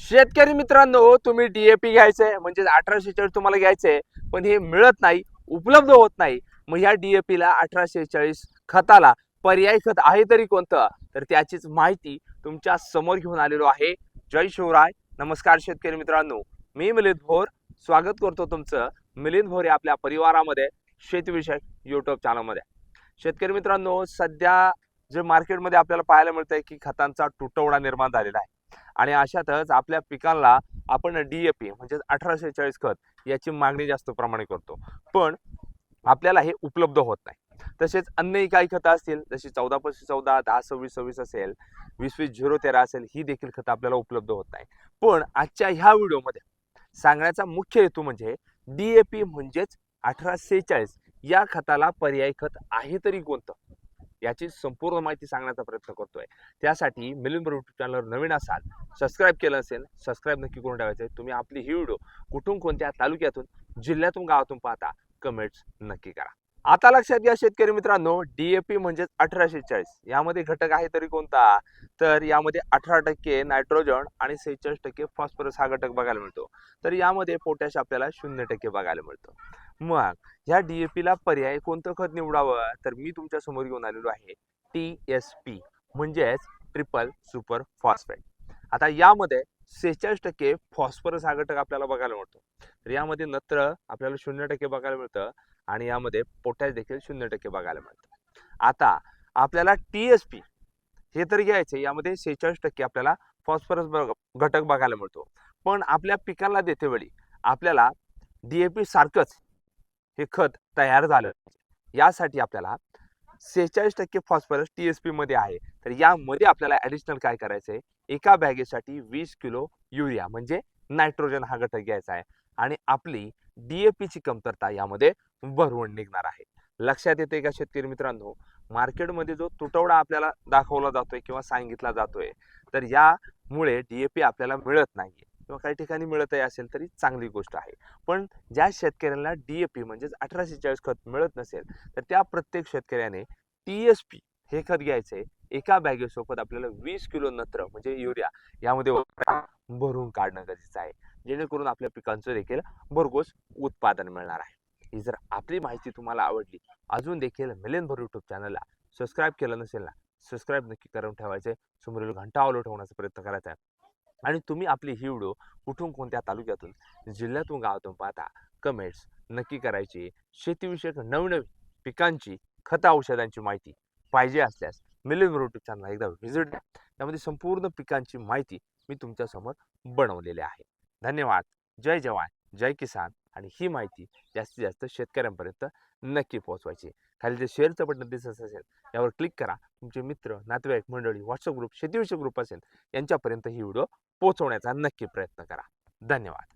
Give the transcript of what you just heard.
शेतकरी मित्रांनो, तुम्ही डीएपी घ्यायचंय म्हणजे 1846 तुम्हाला घ्यायचंय, पण हे मिळत नाही, उपलब्ध होत नाही. मग ह्या डीएपीला 1846 खताला पर्यायी खत आहे तरी कोणतं? तर त्याचीच माहिती तुमच्या समोर घेऊन आलेलो आहे. जय शिवराय. नमस्कार शेतकरी मित्रांनो, मी मिलिंद भोर स्वागत करतो तुमचं मिलिंद भोर या आपल्या परिवारामध्ये शेतीविषयक युट्यूब चॅनलमध्ये. शेतकरी मित्रांनो, सध्या जे मार्केटमध्ये आपल्याला पाहायला मिळतंय की खतांचा तुटवडा निर्माण झालेला आहे आणि अशातच आपल्या पिकांना आपण डीएपी म्हणजे 1846 खत याची मागणी जास्त प्रमाणे करतो, पण आपल्याला हे उपलब्ध होत नाही. तसेच अन्यही काही खतं असतील जशी 14-14, 10-26-26 असेल, 20-20-0-13 असेल, ही देखील खतं आपल्याला उपलब्ध होत नाही. पण आजच्या ह्या व्हिडिओमध्ये सांगण्याचा मुख्य हेतू म्हणजे डीएपी म्हणजेच 1846 या खताला पर्यायी खत आहे तरी कोणतं, याची संपूर्ण माहिती सांगण्याचा प्रयत्न करतोय. त्यासाठी मिलिंद युट्यूब चॅनलवर नवीन असाल, सबस्क्राईब केलं असेल, सबस्क्राईब नक्की करून ठेवायचं. तुम्ही आपली ही व्हिडिओ कुठून, कोणत्या तालुक्यातून, जिल्ह्यातून, गावातून पाहता कमेंट्स नक्की करा. आता लक्षात घ्या शेतकरी मित्रांनो, डीएपी म्हणजेच 1846 यामध्ये घटक आहे तरी कोणता? तर यामध्ये 18% नायट्रोजन आणि 46% फॉस्फरस हा घटक बघायला मिळतो. तर यामध्ये पोटॅश आपल्याला 0% बघायला मिळतो. मग ह्या डीएपीला पर्याय कोणतं खत निवडावं? तर मी तुमच्या समोर घेऊन आलेलो आहे टीएसपी म्हणजेच ट्रिपल सुपर फॉस्फेट. आता यामध्ये 46% फॉस्फरस हा घटक आपल्याला बघायला मिळतो. तर यामध्ये नत्र आपल्याला 0% बघायला मिळतं आणि यामध्ये पोटॅश देखील 0% बघायला मिळतं. आता आपल्याला टीएसपी हे तर घ्यायचे, यामध्ये 46% आपल्याला फॉस्फरस घटक बघायला मिळतो. पण आपल्या पिकांना देते वेळी आपल्याला डीएपी सारखंच हे खत तयार झालं, यासाठी आपल्याला 46% फॉस्फरस टीएसपी मध्ये आहे. तर यामध्ये आपल्याला ऍडिशनल काय करायचंय, एका बॅगेसाठी 20 किलो युरिया म्हणजे नायट्रोजन हा घटक घ्यायचा आहे आणि आपली डीएपी ची कमतरता यामध्ये भरवून निघणार आहे. लक्षात येते का शेतकरी मित्रांनो? मार्केटमध्ये जो तुटवडा आपल्याला दाखवला जातोय किंवा सांगितला जातोय, तर यामुळे डीएपी आपल्याला मिळत नाहीये किंवा काही ठिकाणी मिळतही असेल तरी चांगली गोष्ट आहे. पण ज्या शेतकऱ्यांना डीएपी म्हणजेच 1846 खत मिळत नसेल, तर त्या प्रत्येक शेतकऱ्याने टीएसपी हे खत घ्यायचे. एका बॅगेसोबत आपल्याला 20 किलो नत्र म्हणजे युरिया यामध्ये भरून काढणं गरजेचं आहे, जेणेकरून आपल्या पिकांचं देखील भरघोस उत्पादन मिळणार आहे. ही जर आपली माहिती तुम्हाला आवडली, अजून देखील मिलिंद भोर युट्यूब चॅनलला सबस्क्राईब केलं नसेल ना, सबस्क्राईब नक्की करून ठेवायचे. समोरील घंटा ऑल ठेवण्याचा प्रयत्न करायचा आहे. आणि तुम्ही आपली ही व्हिडिओ कुठून, कोणत्या तालुक्यातून, जिल्ह्यातून, गावातून पाहता कमेंट्स नक्की करायची. शेतीविषयक नवनवीन पिकांची, खत औषधांची माहिती पाहिजे असल्यास मिलिंद युट्यूब चॅनल एकदा व्हिजिट द्या. त्यामध्ये संपूर्ण पिकांची माहिती मी तुमच्या समोर बनवलेली आहे. धन्यवाद. जय जवान, जय किसान. आणि ही माहिती जास्तीत जास्त शेतकऱ्यांपर्यंत नक्की पोहोचवायची. खाली जे शेअरचं बटन दिसत असेल यावर क्लिक करा. तुमचे मित्र, नातेवाईक मंडळी, व्हॉट्सअप ग्रुप, शेतीविषयक ग्रुप असेल यांच्यापर्यंत ही व्हिडिओ पोहोचवण्याचा नक्की प्रयत्न करा. धन्यवाद.